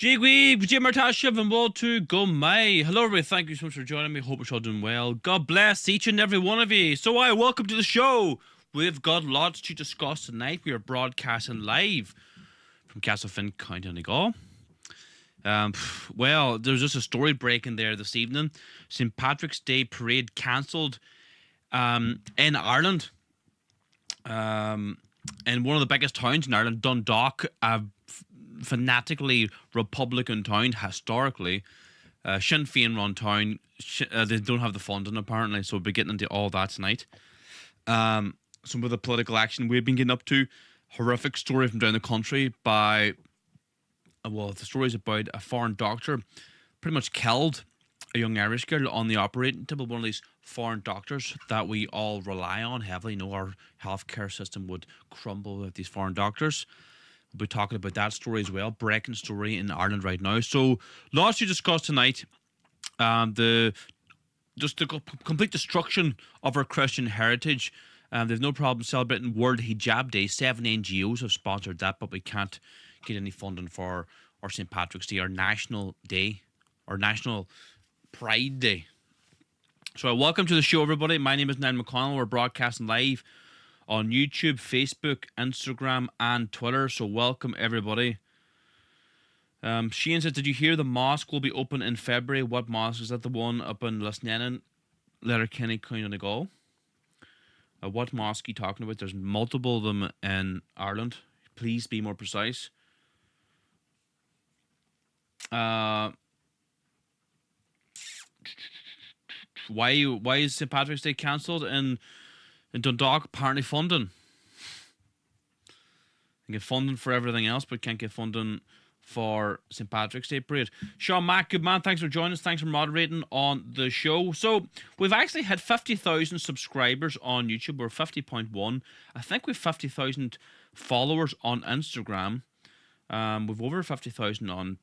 Jigweeb, Jimartashiv, and World 2, go May. Hello, everybody. Thank you so much for joining me. Hope you're all doing well. God bless each and every one of you. So, welcome to the show. We've got lots to discuss tonight. We are broadcasting live from Castlefin, County Donegal. Well, there's just a story breaking there this evening. St. Patrick's Day parade cancelled in Ireland. In one of the biggest towns in Ireland, Dundalk, fanatically Republican town historically. Sinn Féin run town. They don't have the funding apparently, so we'll be getting into all that tonight. Some of the political action we've been getting up to. Horrific story from down the country by, the story's about a foreign doctor pretty much killed a young Irish girl on the operating table. One of these foreign doctors that we all rely on heavily. You know, our healthcare system would crumble with these foreign doctors. We'll be talking about that story as well. Breaking story in Ireland right now. So, lots to discuss tonight. The complete destruction of our Christian heritage. They've no problem celebrating World Hijab Day. 7 NGOs have sponsored that, but we can't get any funding for our St. Patrick's Day, our national day, our national Pride Day. So, welcome to the show, everybody. My name is Niall McConnell. We're broadcasting live on YouTube, Facebook, Instagram, and Twitter. So welcome, everybody. Shane says, did you hear the mosque will be open in February? What mosque? Is that the one up in Lisnenan, Letterkenny, County Donegal? What mosque are you talking about? There's multiple of them in Ireland. Please be more precise. Why is St. Patrick's Day cancelled in Dundalk? Apparently funding. They get funding for everything else, but can't get funding for St. Patrick's Day parade. Sean Mack, good man. Thanks for joining us. Thanks for moderating on the show. So we've actually had 50,000 subscribers on YouTube. We're 50.1. I think we've 50,000 followers on Instagram. We've over 50,000 on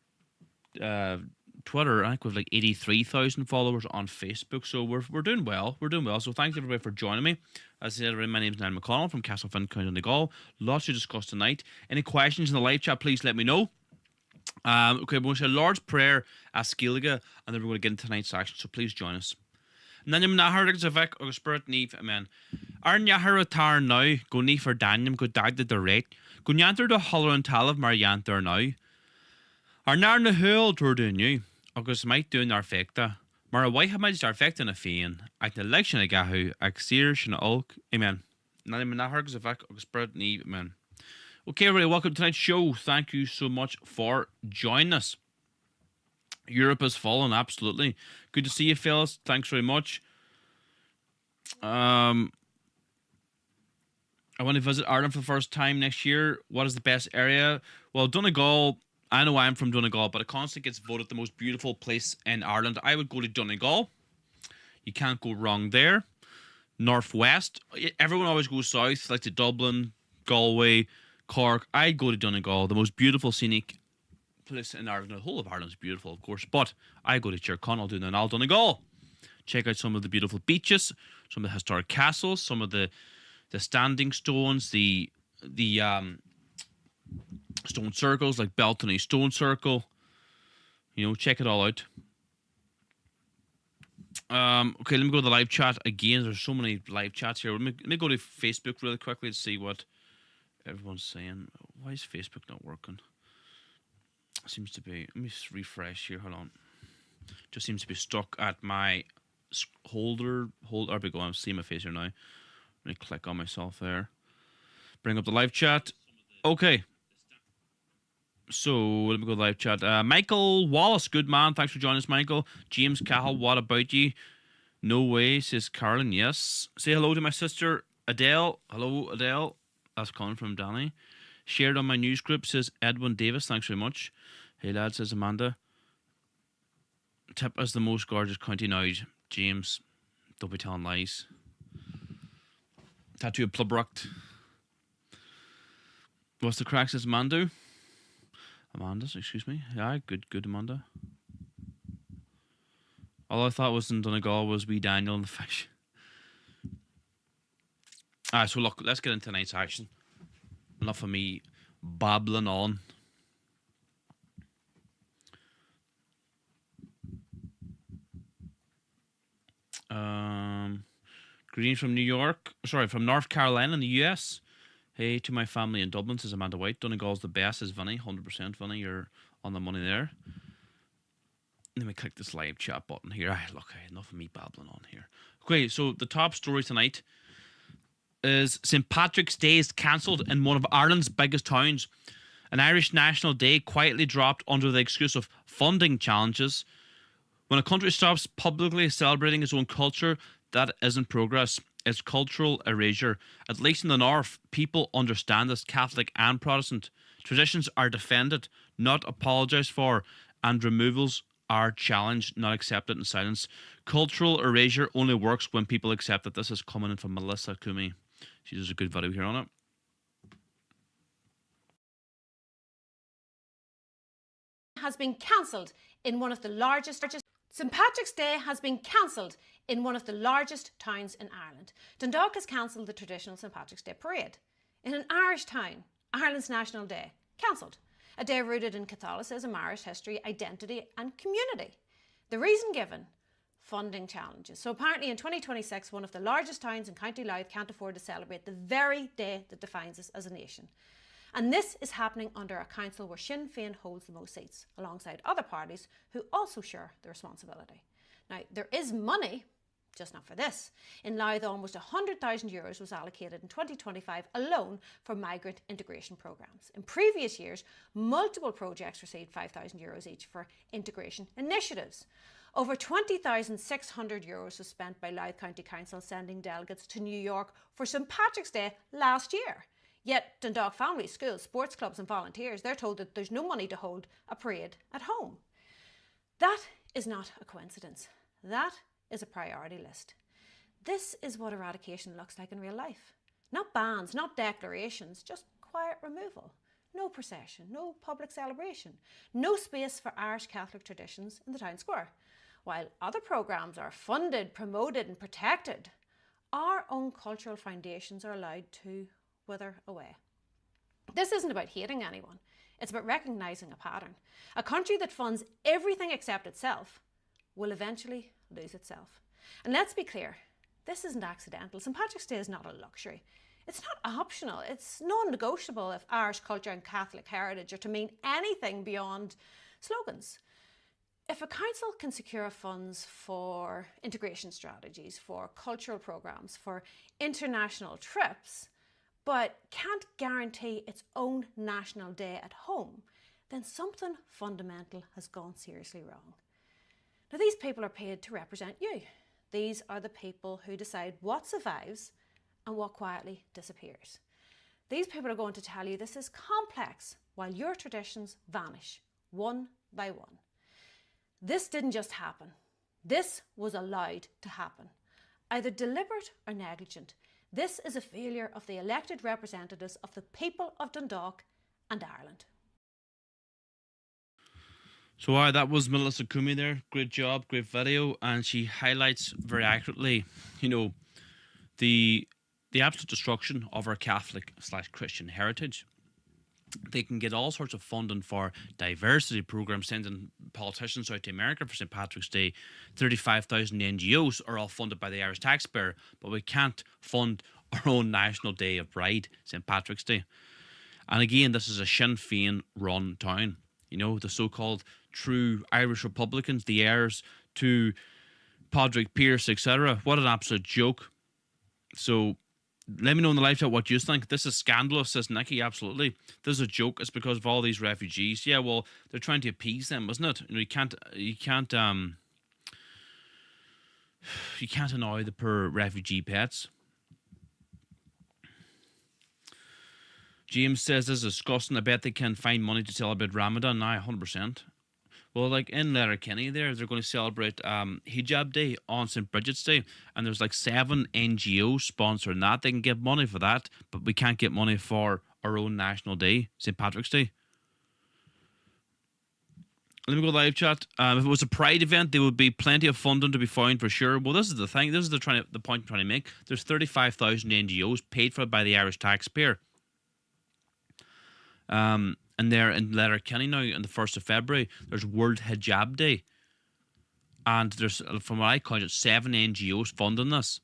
Twitter. I think we've like 83,000 followers on Facebook. So we're doing well. We're doing well. So thanks everybody for joining me. As I said, my name is Niall McConnell from Castlefin, County Donegal. Lots to discuss tonight. Any questions in the live chat, please let me know. Okay, we're going to say a Lord's Prayer at Skeelga, and then we're going to get into tonight's action, so please join us. Nanyam nahar ag zavek og spirit neve, amen. Ar nyahar atar now, go ni for Daniel, go dag the direct, go nyanter the holler and talav mar yanter now. Ar nar na hul tur do new, agus might do nar fecta. Mar a white hamad star fect in a fian, ag the election a gahu, ag seer shina ulk, amen. Nanyam nahar ag zavek og spirit neve, amen. Okay, everybody, welcome to tonight's show. Thank you so much for joining us. Europe has fallen, absolutely. Good to see you, fellas. Thanks very much. I want to visit Ireland for the first time next year. What is the best area? Well, Donegal, I know I'm from Donegal, but it constantly gets voted the most beautiful place in Ireland. I would go to Donegal. You can't go wrong there. Northwest. Everyone always goes south, like to Dublin, Galway, Cork. I'd go to Donegal, the most beautiful scenic place in Ireland. The whole of Ireland is beautiful, of course, but I go to Tirconnell, Donegal. Check out some of the beautiful beaches, some of the historic castles, some of the standing stones, the stone circles like Beltany Stone Circle. You know, check it all out. Okay, let me go to the live chat again. There's so many live chats here. Let me go to Facebook really quickly to see what everyone's saying. Why is Facebook not working? Seems to be. Let me just refresh here. Hold on. Just seems to be stuck at my holder. There we go. I'm seeing my face here now. Let me click on myself there. Bring up the live chat. Okay. So let me go to the live chat. Michael Wallace, good man. Thanks for joining us, Michael. James Cahill, what about you? No way, says Carolyn. Yes. Say hello to my sister Adele. Hello, Adele. That's coming from Danny. Shared on my news group, says Edwin Davis. Thanks very much. Hey, lad, says Amanda. Tip is the most gorgeous county now. James, don't be telling lies. Tattoo of Plubrucht. What's the crack, says Amanda? Amanda's, excuse me. Yeah, good, Amanda. All I thought was in Donegal was wee Daniel and the fish. Alright, so look, let's get into tonight's action. Enough of me babbling on. Greetings from New York. Sorry, from North Carolina in the US. Hey to my family in Dublin, says Amanda White. Donegal's the best, says Vinny. 100% Vinny, you're on the money there. Let me click this live chat button here. Look, enough of me babbling on here. Okay, so the top story tonight is St. Patrick's Day is cancelled in one of Ireland's biggest towns. An Irish National Day quietly dropped under the excuse of funding challenges. When a country stops publicly celebrating its own culture, that isn't progress. It's cultural erasure. At least in the north, people understand this, Catholic and Protestant. Traditions are defended, not apologised for, and removals are challenged, not accepted in silence. Cultural erasure only works when people accept it. This is coming in from Melissa Kumi. She does a good video here on it. Has been cancelled in one of the largest... St. Patrick's Day has been cancelled in one of the largest towns in Ireland. Dundalk has cancelled the traditional St. Patrick's Day parade. In an Irish town, Ireland's National Day, cancelled. A day rooted in Catholicism, Irish history, identity and community. The reason given? Funding challenges. So apparently in 2026, one of the largest towns in County Louth can't afford to celebrate the very day that defines us as a nation. And this is happening under a council where Sinn Féin holds the most seats, alongside other parties who also share the responsibility. Now, there is money, just not for this. In Louth, almost €100,000 was allocated in 2025 alone for migrant integration programmes. In previous years, multiple projects received €5,000 each for integration initiatives. Over €20,600 was spent by Louth County Council sending delegates to New York for St. Patrick's Day last year. Yet Dundalk families, schools, sports clubs and volunteers, they're told that there's no money to hold a parade at home. That is not a coincidence. That is a priority list. This is what eradication looks like in real life. Not bans, not declarations, just quiet removal. No procession, no public celebration, no space for Irish Catholic traditions in the town square. While other programmes are funded, promoted and protected, our own cultural foundations are allowed to wither away. This isn't about hating anyone. It's about recognising a pattern. A country that funds everything except itself will eventually lose itself. And let's be clear, this isn't accidental. St. Patrick's Day is not a luxury. It's not optional. It's non-negotiable if Irish culture and Catholic heritage are to mean anything beyond slogans. If a council can secure funds for integration strategies, for cultural programmes, for international trips, but can't guarantee its own national day at home, then something fundamental has gone seriously wrong. Now, these people are paid to represent you. These are the people who decide what survives and what quietly disappears. These people are going to tell you this is complex while your traditions vanish one by one. This didn't just happen. This was allowed to happen, either deliberate or negligent. This is a failure of the elected representatives of the people of Dundalk and Ireland. So that was Melissa Kumi there. Great job, great video. And she highlights very accurately, the absolute destruction of our Catholic/Christian heritage. They can get all sorts of funding for diversity programs, sending politicians out to America for St. Patrick's Day. 35,000 NGOs are all funded by the Irish taxpayer, but we can't fund our own National Day of Pride, St. Patrick's Day. And again, this is a Sinn Féin run town. The so-called true Irish Republicans, the heirs to Padraig Pearse, etc. What an absolute joke. So let me know in the live chat what you think. This is scandalous, says Nikki. Absolutely. This is a joke. It's because of all these refugees. Yeah, well, they're trying to appease them, isn't it? You can't annoy the poor refugee pets. James says this is disgusting. I bet they can find money to celebrate Ramadan. Now, 100%. Well, like in Letterkenny they're going to celebrate Hijab Day on St. Bridget's Day, and there's like 7 NGOs sponsoring that. They can get money for that, but we can't get money for our own national day, St. Patrick's Day. Let me go live chat. If it was a pride event, there would be plenty of funding to be found for sure. Well, this is the thing. This is the point I'm trying to make. There's 35,000 NGOs paid for by the Irish taxpayer. And they're in Letterkenny now on the 1st of February. There's World Hijab Day. And there's, from what I counted, 7 NGOs funding this.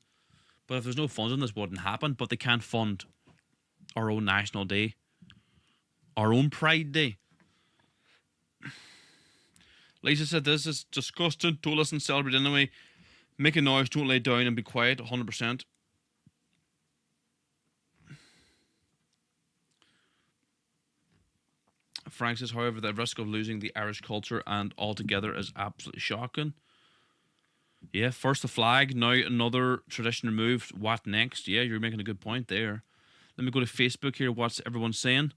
But if there's no funding, this wouldn't happen. But they can't fund our own National Day, our own Pride Day. Lisa said, this is disgusting. Don't listen, celebrate anyway. Make a noise, don't lay down and be quiet, 100%. Frank says, however, the risk of losing the Irish culture and altogether is absolutely shocking. Yeah, first the flag, now another tradition removed. What next? Yeah, you're making a good point there. Let me go to Facebook here. What's everyone saying?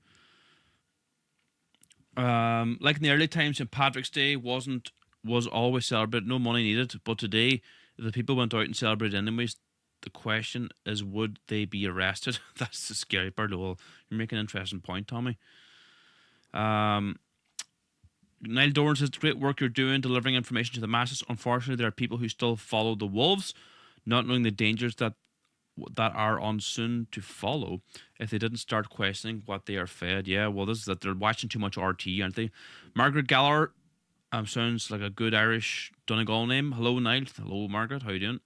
Like in the early times, St. Patrick's Day was always celebrated, no money needed. But today, if the people went out and celebrated anyways, the question is, would they be arrested? That's the scary part of all. You're making an interesting point, Tommy. Niall Doran says, great work you're doing, delivering information to the masses. Unfortunately, there are people who still follow the wolves, not knowing the dangers that are on soon to follow if they didn't start questioning what they are fed. Yeah, well, this is that they're watching too much RT, aren't they? Margaret Gallagher sounds like a good Irish Donegal name. Hello, Niall. Hello, Margaret. How you doing?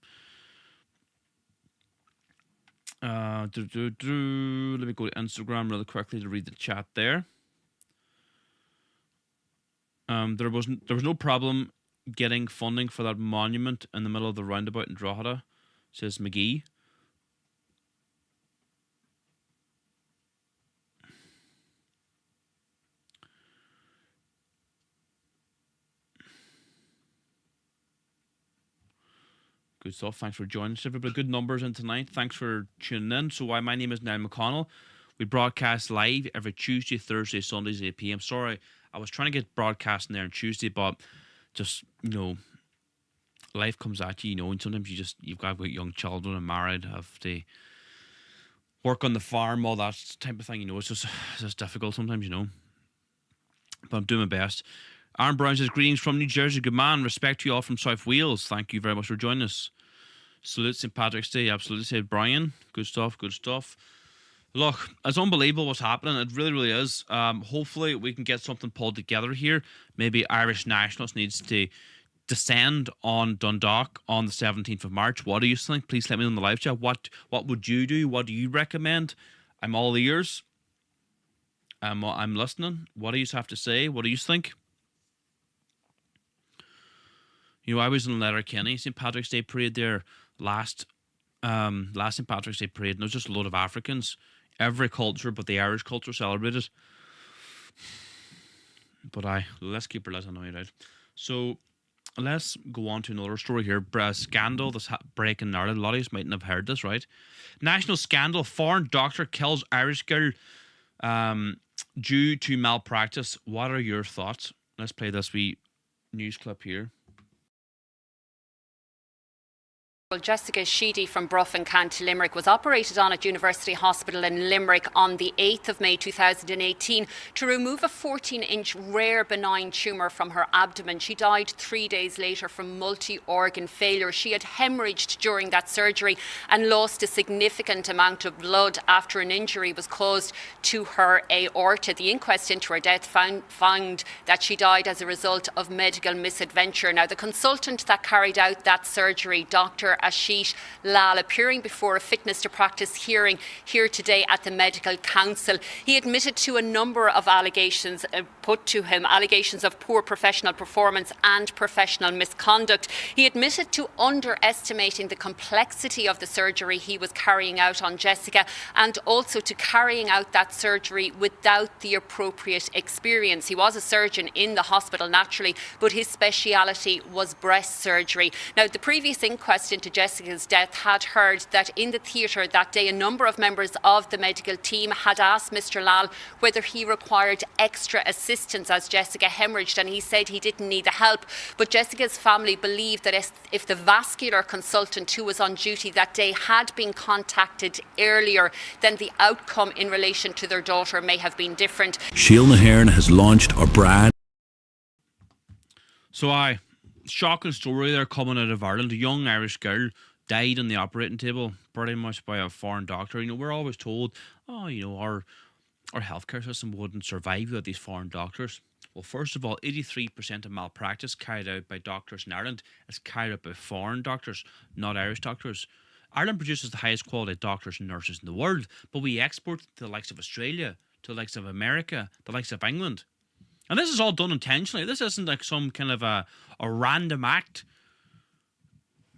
Let me go to Instagram really quickly to read the chat there. There was no problem getting funding for that monument in the middle of the roundabout in Drogheda, says McGee. Good stuff. Thanks for joining us, everybody. Good numbers in tonight. Thanks for tuning in. So, my name is Niall McConnell. We broadcast live every Tuesday, Thursday, Sundays, 8 p.m. Sorry, I was trying to get broadcasting there on Tuesday, but just, life comes at you, and sometimes you've got young children and married, have to work on the farm, all that type of thing, it's just difficult sometimes, But I'm doing my best. Aaron Brown says, greetings from New Jersey. Good man. Respect to you all from South Wales. Thank you very much for joining us. Salute St. Patrick's Day. Absolutely, said Brian. Good stuff. Good stuff. Look, it's unbelievable what's happening. It really, really is. Hopefully, we can get something pulled together here. Maybe Irish Nationals needs to descend on Dundalk on the 17th of March. What do you think? Please let me know in the live chat. What would you do? What do you recommend? I'm all ears. I'm listening. What do you have to say? What do you think? I was in Letterkenny, St. Patrick's Day parade there last St. Patrick's Day parade, and there was just a load of Africans. Every culture but the Irish culture celebrated. But let's keep our little eye out. So let's go on to another story here. A scandal that's breaking in Ireland. A lot of you mightn't have heard this, right? National scandal. Foreign doctor kills Irish girl due to malpractice. What are your thoughts? Let's play this wee news clip here. Jessica Sheedy from Bruff in County Limerick was operated on at University Hospital in Limerick on the 8th of May 2018 to remove a 14-inch rare benign tumour from her abdomen. She died 3 days later from multi-organ failure. She had hemorrhaged during that surgery and lost a significant amount of blood after an injury was caused to her aorta. The inquest into her death found that she died as a result of medical misadventure. Now, the consultant that carried out that surgery, Dr. Ashish Lal, appearing before a fitness to practice hearing here today at the Medical Council. He admitted to a number of allegations put to him, allegations of poor professional performance and professional misconduct. He admitted to underestimating the complexity of the surgery he was carrying out on Jessica, and also to carrying out that surgery without the appropriate experience. He was a surgeon in the hospital naturally, but his speciality was breast surgery. Now, the previous inquest into Jessica's death had heard that in the theatre that day, a number of members of the medical team had asked Mr. Lal whether he required extra assistance as Jessica hemorrhaged, and he said he didn't need the help. But Jessica's family believed that if the vascular consultant who was on duty that day had been contacted earlier, then the outcome in relation to their daughter may have been different. Shiel Nahairn has launched our brand. So shocking story there coming out of Ireland. A young Irish girl died on the operating table pretty much by a foreign doctor. We're always told, our healthcare system wouldn't survive without these foreign doctors. Well, first of all, 83% of malpractice carried out by doctors in Ireland is carried out by foreign doctors, not Irish doctors. Ireland produces the highest quality doctors and nurses in the world, but we export to the likes of Australia, to the likes of America, the likes of England. And this is all done intentionally. This isn't like some kind of a random act.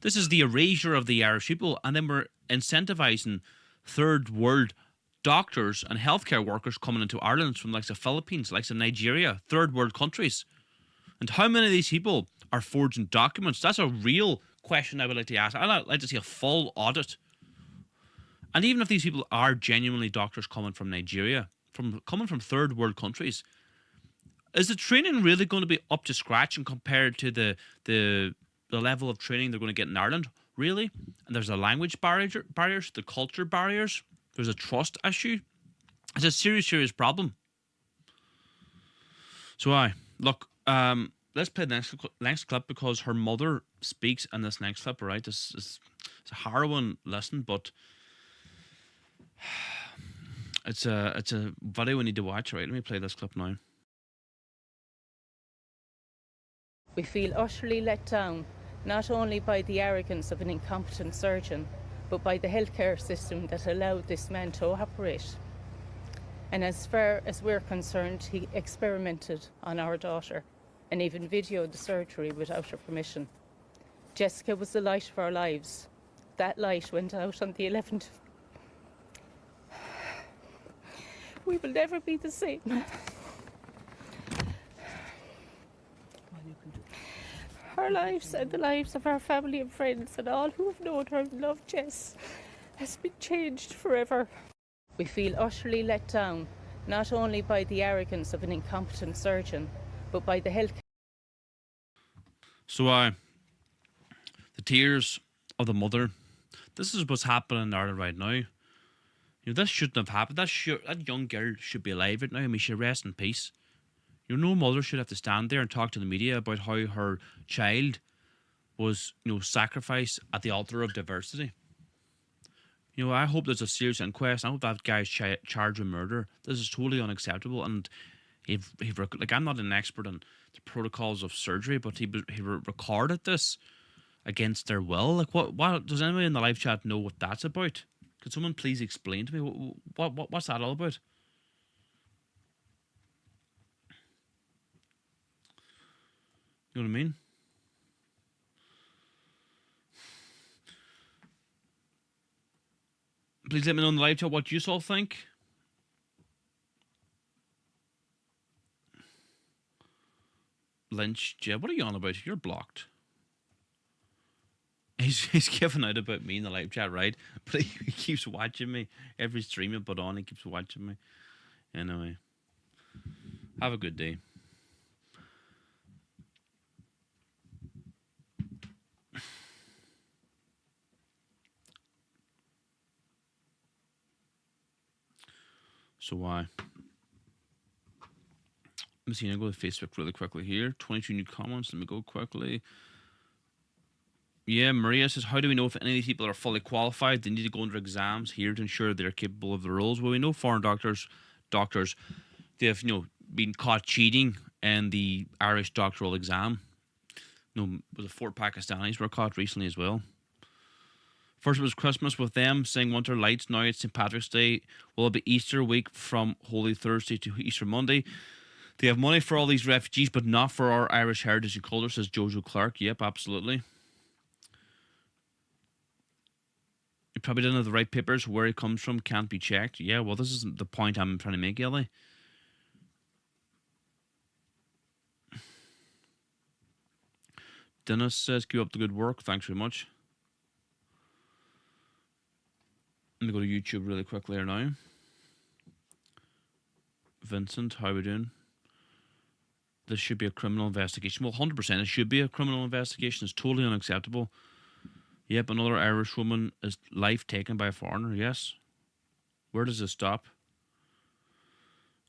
This is the erasure of the Irish people, and then we're incentivizing third world doctors and healthcare workers coming into Ireland from the likes of Philippines, the likes of Nigeria, third world countries. And how many of these people are forging documents? That's a real question I would like to ask. I'd like to see a full audit. And even if these people are genuinely doctors coming from Nigeria, coming from third world countries, is the training really going to be up to scratch and compared to the level of training they're going to get in Ireland? Really? And there's a language barriers, the culture barriers. There's a trust issue. It's a serious, serious problem. So let's play the next clip because her mother speaks in this next clip. Right? It's a harrowing listen, but it's a video we need to watch. Right? Let me play this clip now. We feel utterly let down, not only by the arrogance of an incompetent surgeon, but by the healthcare system that allowed this man to operate. And as far as we're concerned, he experimented on our daughter and even videoed the surgery without her permission. Jessica was the light of our lives. That light went out on the 11th. We will never be the same. Our lives and the lives of our family and friends and all who have known her and loved Jess has been changed forever. We feel utterly let down, not only by the arrogance of an incompetent surgeon, but by the health. So, the tears of the mother. This is what's happening in Ireland right now. You know, this shouldn't have happened. That young girl should be alive right now. I mean, she rest in peace. You know, no mother should have to stand there and talk to the media about how her child was, sacrificed at the altar of diversity. You know, I hope there's a serious inquest. I hope that guy's charged with murder. This is totally unacceptable. And I'm not an expert on the protocols of surgery, but he recorded this against their will. Like, what does anybody in the live chat know what that's about? Could someone please explain to me what's that all about? You know what I mean? Please let me know in the live chat what you all think. Lynch, Jeb, what are you on about? You're blocked. He's giving out about me in the live chat, right? But he keeps watching me. Every stream I put on, he keeps watching me. Anyway, have a good day. So let me see, I'm going to go to Facebook really quickly here. 22 new comments. Let me go quickly. Yeah, Maria says, how do we know if any of these people are fully qualified? They need to go under exams here to ensure they're capable of the roles. Well, we know foreign doctors, they've been caught cheating in the Irish doctoral exam. The 4 Pakistanis were caught recently as well. First it was Christmas with them, saying Winter Lights. Now it's St. Patrick's Day. Will it be Easter week from Holy Thursday to Easter Monday? They have money for all these refugees, but not for our Irish heritage and culture, says Jojo Clark. Yep, absolutely. You probably didn't have the right papers. Where it comes from can't be checked. Yeah, well, this is the point I'm trying to make, Ellie. Dennis says, keep up the good work. Thanks very much. Let me go to YouTube really quickly here now. Vincent, how are we doing? This should be a criminal investigation. Well, 100% it should be a criminal investigation. It's totally unacceptable. Yep, another Irish woman is life taken by a foreigner. Yes. Where does this stop?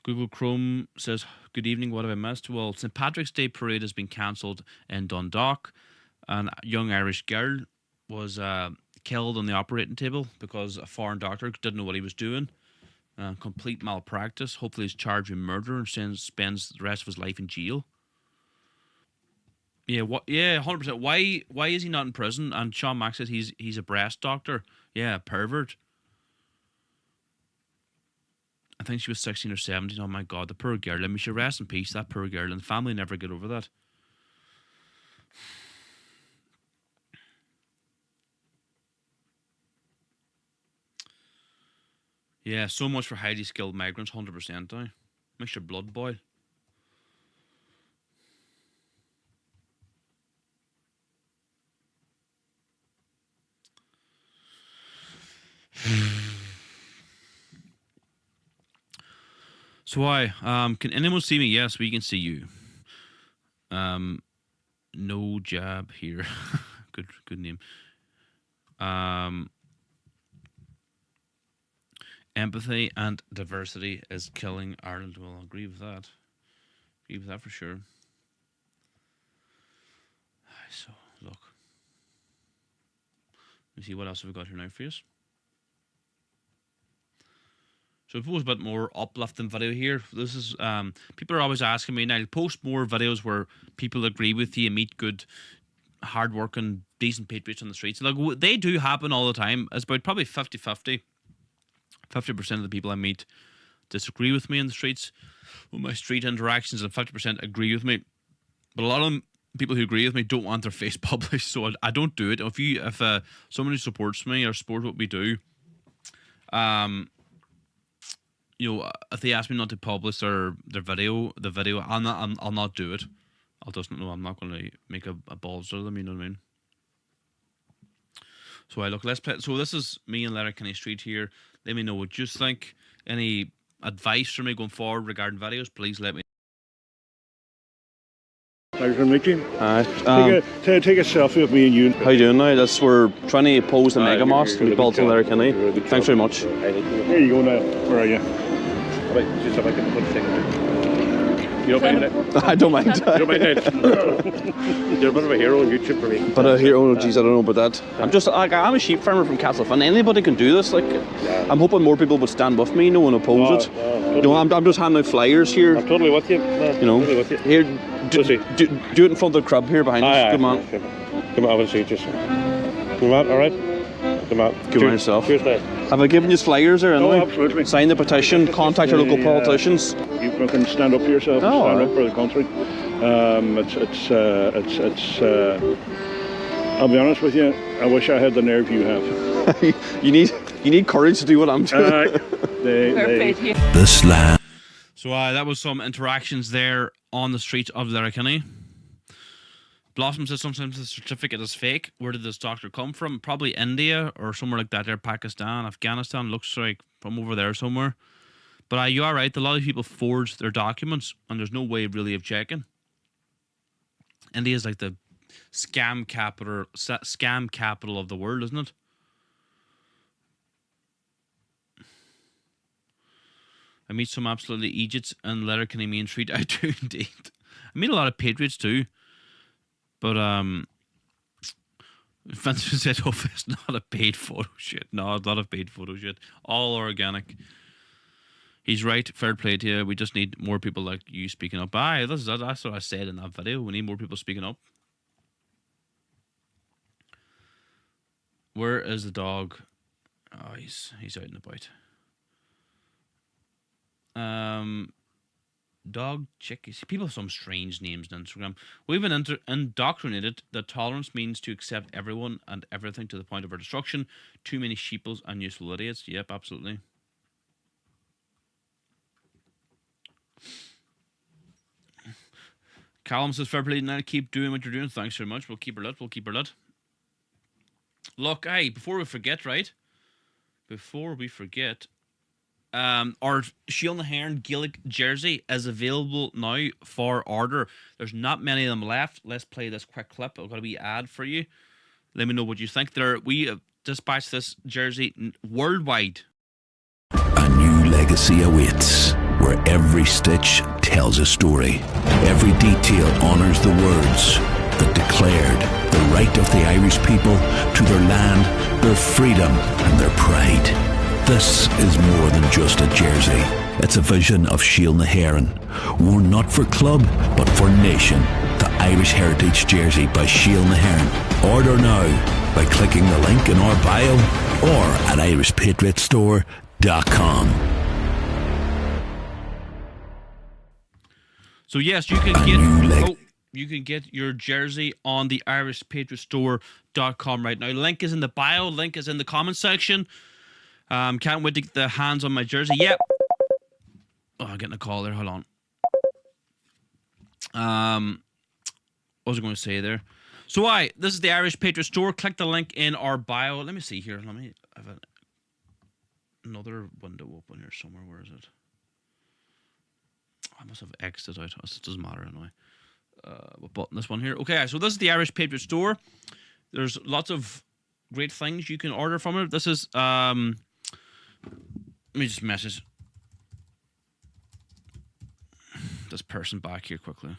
Google Chrome says, good evening, what have I missed? Well, St. Patrick's Day parade has been cancelled in Dundalk. And a young Irish girl was killed on the operating table because a foreign doctor didn't know what he was doing. Complete malpractice. Hopefully he's charged with murder and spends the rest of his life in jail. Yeah, what? Yeah, 100%. Why is he not in prison? And Sean Mack says he's a breast doctor. Yeah, pervert. I think she was 16 or 17. Oh my God, the poor girl. Let me should rest in peace. That poor girl, and the family never get over that. Yeah, so much for highly skilled migrants. 100%. Makes your blood boil. So can anyone see me? Yes, we can see you. No jab here. good name. Empathy and diversity is killing Ireland. Well, I agree with that. Agree with that for sure. So look. Let me see what else have we got here now for you. So I suppose a bit more uplifting video here. This is people are always asking me now, post more videos where people agree with you and meet good, hard-working, decent patriots on the streets. Like, they do happen all the time. It's about probably 50-50. 50% of the people I meet disagree with me in the streets with my street interactions, and 50% agree with me. But a lot of them, people who agree with me don't want their face published, so I don't do it. If someone who supports me or supports what we do, you know, if they ask me not to publish the video, I'll not do it. I'm not going to make a balls out of them. You know what I mean? So let's play. So this is me in Letterkenny Street here. Let me know what you think. Any advice for me going forward regarding videos? Please let me. Pleasure to meet you. Take a selfie of me and you. How you doing now? We're trying to oppose the mega mosque we built in Letterkenny. Thanks very much. Here you go now. Where are you? Just if I can put a thing. You don't mind it? I don't mind. You don't mind it? You're a bit of a hero on YouTube for me. But a hero? Geez, I don't know about that. I'm a sheep farmer from Castlefin. Anybody can do this. Like, I'm hoping more people would stand with me, you know, and oppose it. Totally. You know, I'm just handing out flyers here. I'm totally with you. You know, totally with you. Here, do it in front of the crib here behind us. Good man. Come on, I will see you just. Come on, all right. Come on. Good man yourself. Cheers, mate. Have I given you flyers or anything? Oh, absolutely. Sign the petition, contact your local politicians. You can stand up for yourself, stand up for the country. I'll be honest with you, I wish I had the nerve you have. you need courage to do what I'm doing. The slam. So that was some interactions there on the streets of Letterkenny. Blossom says sometimes the certificate is fake. Where did this doctor come from? Probably India or somewhere like that there. Pakistan, Afghanistan, looks like from over there somewhere. But you are right, a lot of people forge their documents and there's no way really of checking. India is like the scam capital of the world, isn't it? I meet some absolutely idiots in Letterkenny Main Street. I do indeed. I meet a lot of patriots too. But Vincent said, "Oh, it's not a paid photo shoot. No, it's not a paid photo shoot. All organic." He's right. Fair play to you. We just need more people like you speaking up. That's what I said in that video. We need more people speaking up. Where is the dog? Oh, he's out and about. Dog chick. People have some strange names on Instagram. We've been indoctrinated that tolerance means to accept everyone and everything to the point of our destruction. Too many sheeples and useful idiots. Yep, absolutely. Callum says, fair play now. Keep doing what you're doing. Thanks very much. We'll keep her lit. Look, before we forget, right? Before we forget, our Shield and Hearn Gaelic jersey is available now for order. There's not many of them left. Let's play this quick clip. I've got a wee ad for you. Let me know what you think. We dispatched this jersey worldwide. A new legacy awaits, where every stitch tells a story. Every detail honours the words that declared the right of the Irish people to their land, their freedom and their pride. This is more than just a jersey. It's a vision of Shield na Hearn, worn not for club, but for nation. The Irish Heritage jersey by Shiel Nahairn. Order now by clicking the link in our bio or at irishpatriotstore.com. So yes, you can you can get your jersey on the irishpatriotstore.com right now. Link is in the bio. Link is in the comment section. Can't wait to get the hands on my jersey. Yep. Oh, I'm getting a call there. Hold on. What was I going to say there? So this is the Irish Patriot Store. Click the link in our bio. Let me see here. Let me have another window open here somewhere. Where is it? I must have X'd out. It doesn't matter anyway. What button? This one here. Okay, so this is the Irish Patriot Store. There's lots of great things you can order from it. This is let me just message this person back here quickly.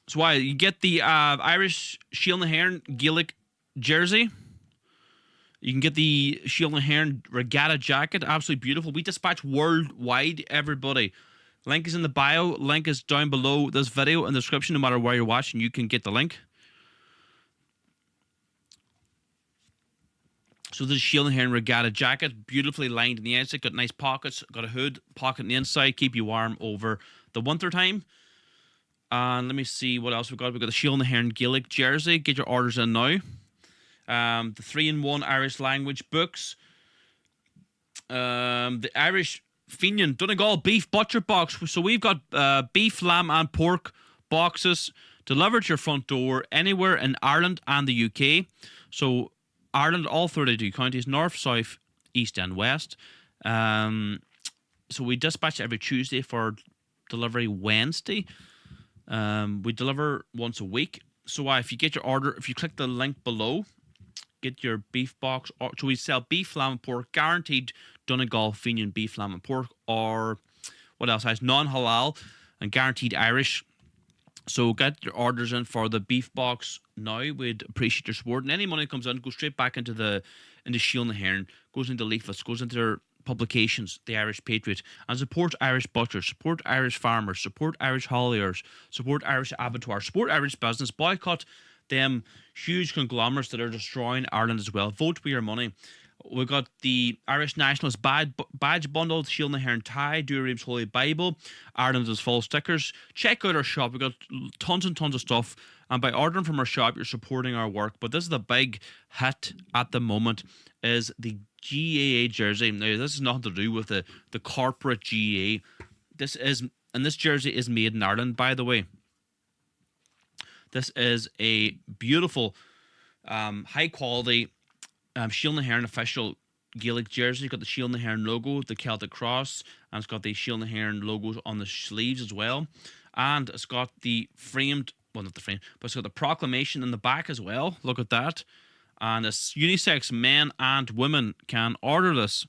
So you get the Irish Shiel Nahairn Gaelic jersey. You can get the Shiel Nahairn regatta jacket. Absolutely beautiful. We dispatch worldwide, everybody. Link is in the bio. Link is down below this video in the description. No matter where you're watching, you can get the link. So this is Shiel Nahairn regatta jacket. Beautifully lined in the inside. Got nice pockets. Got a hood. Pocket on the inside. Keep you warm over the winter time. And let me see what else we've got. We've got the Shiel Nahairn Gaelic jersey. Get your orders in now. The 3-in-1 Irish language books. The Irish Fenian Donegal beef butcher box. So we've got beef, lamb and pork boxes delivered to your front door anywhere in Ireland and the UK. So Ireland, all 32 counties, north, south, east and west. So we dispatch every Tuesday for delivery Wednesday. We deliver once a week. So if you get your order, if you click the link below, get your beef box. So we sell beef, lamb and pork, guaranteed Donegal Fenian beef, lamb and pork, or what else has non-halal and guaranteed Irish. So get your orders in for the beef box now. We'd appreciate your support. And any money that comes in goes straight back into Shiel Nahairn, goes into leaflets, goes into their publications, the Irish Patriot, and support Irish butchers, support Irish farmers, support Irish hauliers, support Irish abattoirs, support Irish business, boycott them huge conglomerates that are destroying Ireland as well. Vote with your money. We've got the Irish Nationalist badge bundle, the Shiel Nahairn tie, Duraim's Holy Bible, Ireland is full stickers. Check out our shop. We've got tons and tons of stuff. And by ordering from our shop, you're supporting our work. But this is the big hit at the moment, is the GAA jersey. Now, this is nothing to do with the corporate GAA. This jersey is made in Ireland, by the way. This is a beautiful, high quality Shiel Nahairn official Gaelic jersey. It's got the Shiel Nahairn logo, the Celtic cross, and it's got the Shiel Nahairn logos on the sleeves as well. And it's got the framed, well, not the frame, but it's got the proclamation in the back as well. Look at that. And it's unisex, men and women can order this.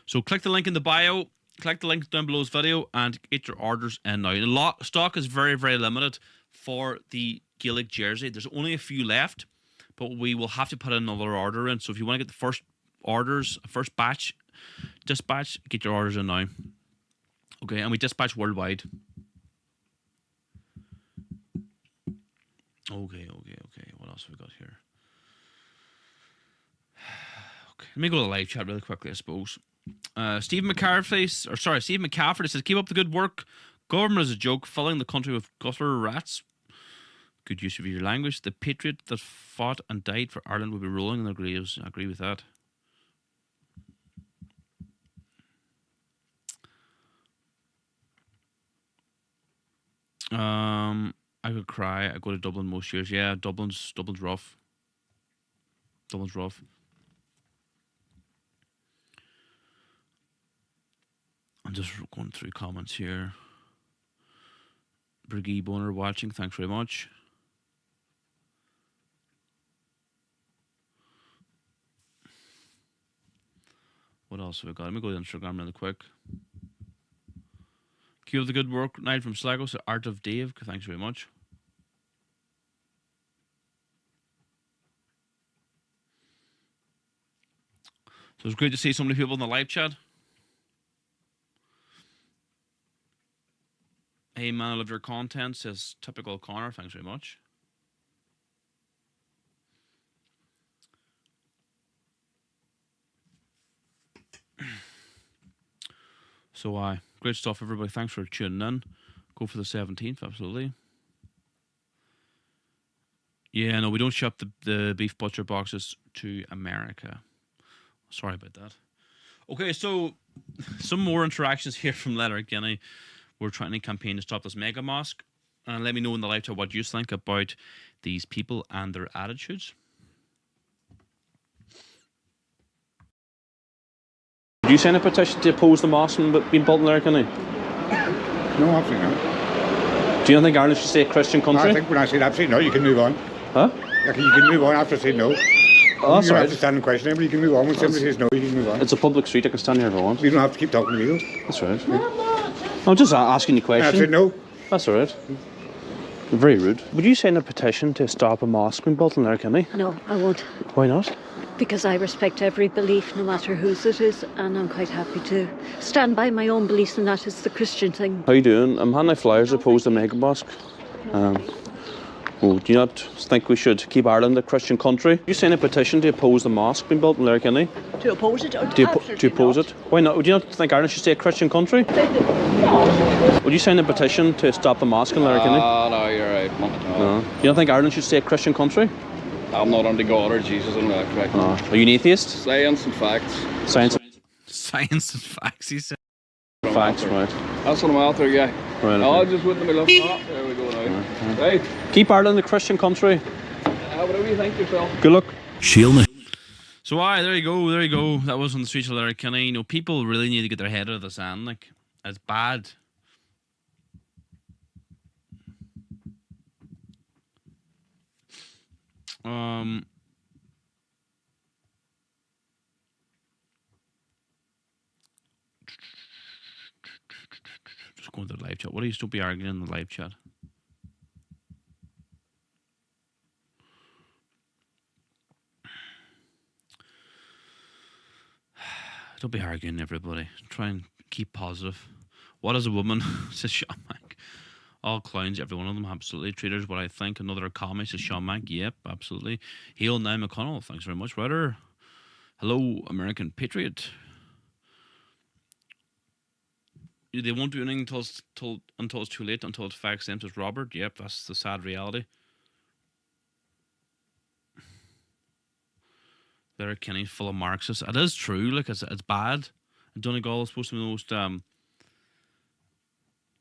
So click the link in the bio, click the link down below this video, and get your orders in now. The stock is very, very limited for the Gaelic jersey. There's only a few left, but we will have to put another order in. So if you want to get the first batch dispatch, get your orders in now. Okay, and we dispatch worldwide. Okay. What else have we got here? Okay, let me go to the live chat really quickly, I suppose. Steve McCaffrey says, keep up the good work. Government is a joke, filling the country with gutter rats. Good use of your language. The patriot that fought and died for Ireland will be rolling in their graves. I agree with that. I could cry. I go to Dublin most years. Yeah, Dublin's rough. Dublin's rough. I'm just going through comments here. Briggy Boner watching. Thanks very much. What else have we got? Let me go to Instagram really quick. Keep up the good work. Night from Sligo. So Art of Dave. Thanks very much. So it's great to see so many people in the live chat. Hey man, I love your content, says typical Connor. Thanks very much. So great stuff, everybody. Thanks for tuning in. Go for the 17th, absolutely. Yeah, no, we don't ship the beef butcher boxes to America. Sorry about that. Okay, so some more interactions here from Letterkenny. We're trying to campaign to stop this mega mosque. And let me know in the live chat what you think about these people and their attitudes. Did you sign a petition to oppose the mosque being built in Letterkenny? No, absolutely not. Do you not think Ireland should stay a Christian country? I think when I said absolutely no, you can move on. Huh? Like, you can move on after saying no. Oh, that's you don't right. have to stand and question anybody, you can move on. When somebody says no, you can move on. It's a public street, I can stand here if I want. You don't have to keep talking to me though. That's right. I'm just asking you a question. I said no. That's alright. Very rude. Would you sign a petition to stop a mosque being built in Letterkenny? No, I won't. Why not? Because I respect every belief, no matter whose it is, and I'm quite happy to stand by my own beliefs, and that is the Christian thing. How you doing? I'm handing out flyers opposed to mega mosque. Well, do you not think we should keep Ireland a Christian country? You sign a petition to oppose the mosque being built in Letterkenny? To oppose it? To oppose it? Why not? Would you not think Ireland should stay a Christian country? Would you sign a petition to stop the mosque in Letterkenny? No, you're right. No. You don't think Ireland should stay a Christian country? I'm not under God or Jesus and that, correct? No. Are you an atheist? Science and facts. Science and facts, he said. Facts, right. That's what I'm after, yeah. Right, Oh, okay. just wouldn't be looking up. There we go now. Right. Keep Ireland a Christian country. Whatever you think yourself. Good luck. Sheila. So there you go. That was on the streets of Letterkenny. You know, people really need to get their head out of the sand. Like, it's bad. Just going to the live chat. What are you still be arguing in the live chat? Don't be arguing, everybody. Try and keep positive. What is a woman? Says Sean Mac. All clowns, every one of them, absolutely. Traders, what I think. Another comment, says Sean Mac. Yep, absolutely. Hail now McConnell. Thanks very much, Ryder. Hello, American Patriot. They won't do anything until it's too late, until it's facts them, says Robert. Yep, that's the sad reality. Letterkenny full of Marxists. It is true, like it's bad. Donegal is supposed to be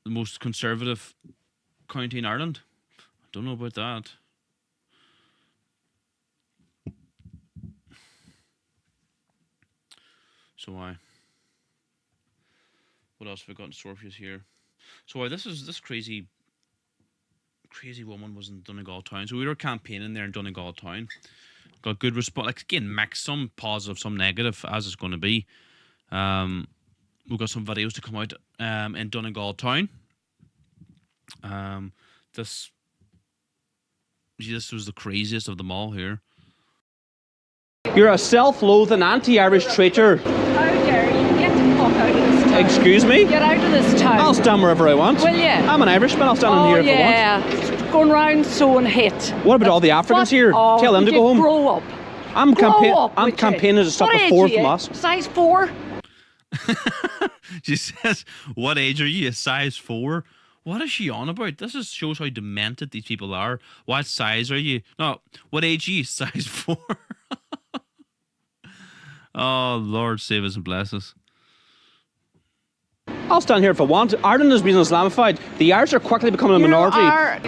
the most conservative county in Ireland. I don't know about that. So what else have we got in store for you here? So this crazy woman was in Donegal town. So we were campaigning there in Donegal town. Got good response. Like, again, mix some positive, some negative, as it's going to be. We've got some videos to come out in Donegal town. This was the craziest of them all here. You're a self-loathing anti-Irish traitor. How dare you get the fuck out of this town? Excuse me? Get out of this town. I'll stand wherever I want. Will you? I'm an Irishman. I'll stand in here if I want. Going round sowing hate. What about all the Africans here? Oh, Tell them to go home. Grow up. I'm Grow campaigning to stop what a age fourth are you? mosque. Size 4? She says, what age are you? A size 4? What is she on about? This shows how demented these people are. What size are you? No, what age are you? Size 4? Oh, Lord save us and bless us. I'll stand here if I want. Ireland has been Islamified. The Irish are quickly becoming a minority.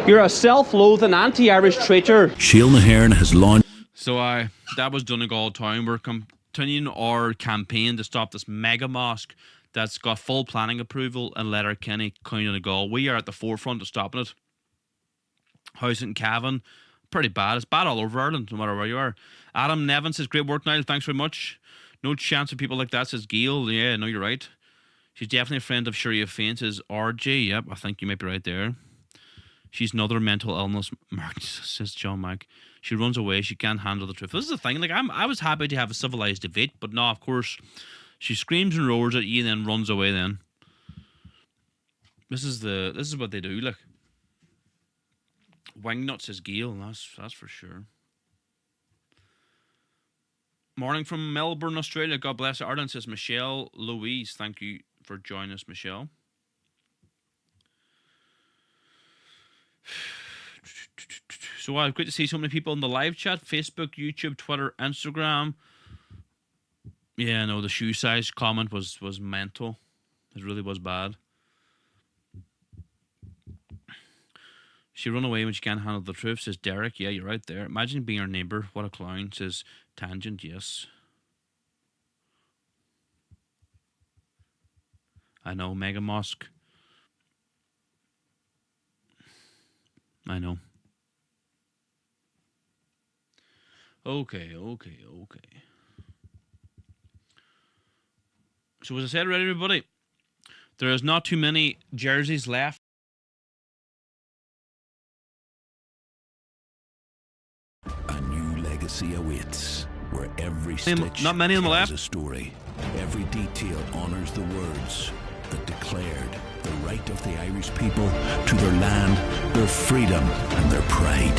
You're a self-loathing anti-Irish traitor. Sheila Nairn has launched. So that was Donegal town. We're continuing our campaign to stop this mega mosque that's got full planning approval in Letterkenny, County Donegal. We are at the forefront of stopping it. House in Cavan, pretty bad. It's bad all over Ireland, no matter where you are. Adam Nevin says, great work, Niall. Thanks very much. No chance of people like that, says Gail. Yeah, no, you're right. She's definitely a friend of Sharia Faint, says RJ. Yep, I think you might be right there. She's another mental illness, Mark, says John Mac. She runs away. She can't handle the truth. This is the thing. Like, I was happy to have a civilized debate, but no, of course, she screams and roars at you and then runs away then. This is what they do. Look, Wingnuts is Gail. That's for sure. Morning from Melbourne, Australia. God bless you. Ireland, says Michelle Louise. Thank you for joining us, Michelle. So great to see so many people in the live chat. Facebook, YouTube, Twitter, Instagram. Yeah, no, the shoe size comment was mental. It really was bad. She run away when she can't handle the truth, says Derek. Yeah, you're right there. Imagine being her neighbour. What a clown, says Tangent. Yes. I know, Mega Mosque. I know. Okay. So as I said, right, everybody, there is not too many jerseys left. A new legacy awaits, where every stitch not many on the tells left. a story. Every detail honours the words that declared the right of the Irish people to their land, their freedom and their pride.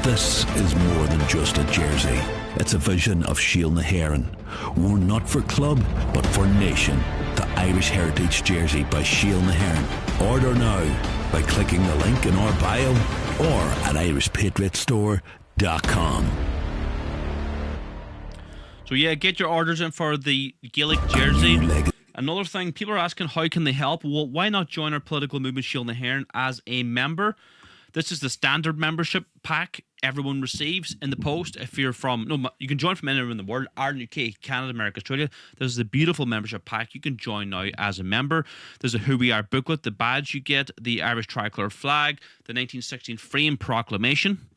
This is more than just a jersey. It's a vision of Shiel na HÉireann, worn not for club, but for nation. The Irish Heritage Jersey by Shiel na HÉireann. Order now by clicking the link in our bio or at irishpatriotstore.com. So yeah, get your orders in for the Gaelic jersey. Another thing, people are asking how can they help? Well, why not join our political movement Shiel na HÉireann as a member? This is the standard membership pack everyone receives in the post. If you're you can join from anywhere in the world, Ireland, UK, Canada, America, Australia. This is a beautiful membership pack. You can join now as a member. There's a Who We Are booklet, the badge you get, the Irish tricolour flag, the 1916 Freedom Proclamation.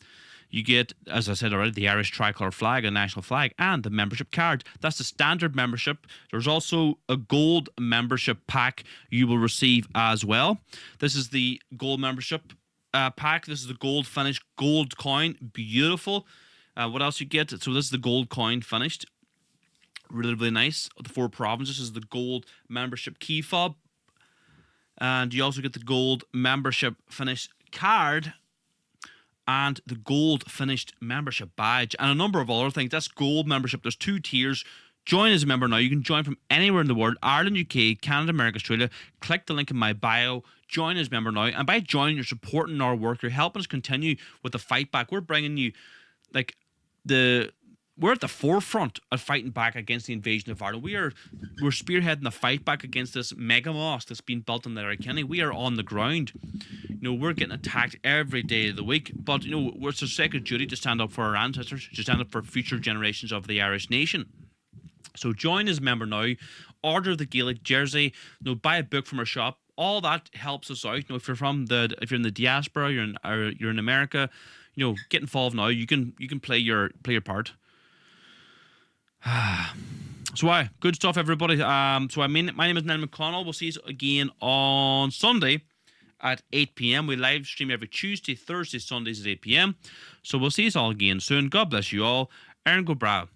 You get, as I said already, the Irish tricolour flag, a national flag, and the membership card. That's the standard membership. There's also a gold membership pack you will receive as well. This is the gold membership pack. This is the gold finished gold coin. Beautiful. What else you get? So this is the gold coin finished. Really, really nice. The 4 provinces. This is the gold membership key fob. And you also get the gold membership finished card and the gold finished membership badge and a number of other things. That's gold membership. There's 2 tiers. Join as a member now. You can join from anywhere in the world, Ireland, UK, Canada, America, Australia. Click the link in my bio. Join as a member now. And by joining, you're supporting our work. You're helping us continue with the fight back. We're bringing you, we're at the forefront of fighting back against the invasion of Ireland. We're spearheading the fight back against this mega mosque that's been built in Letterkenny. We are on the ground. We're getting attacked every day of the week. But, it's a sacred duty to stand up for our ancestors, to stand up for future generations of the Irish nation. So join as a member now, order the Gaelic jersey, buy a book from our shop. All that helps us out. If you're in the diaspora, you're in America, get involved now. You can play your part. So good stuff, everybody. My name is Niall McConnell. We'll see you again on Sunday at 8 p.m. We live stream every Tuesday, Thursday, Sundays at 8 p.m. So we'll see you all again soon. God bless you all. Aaron go bravo.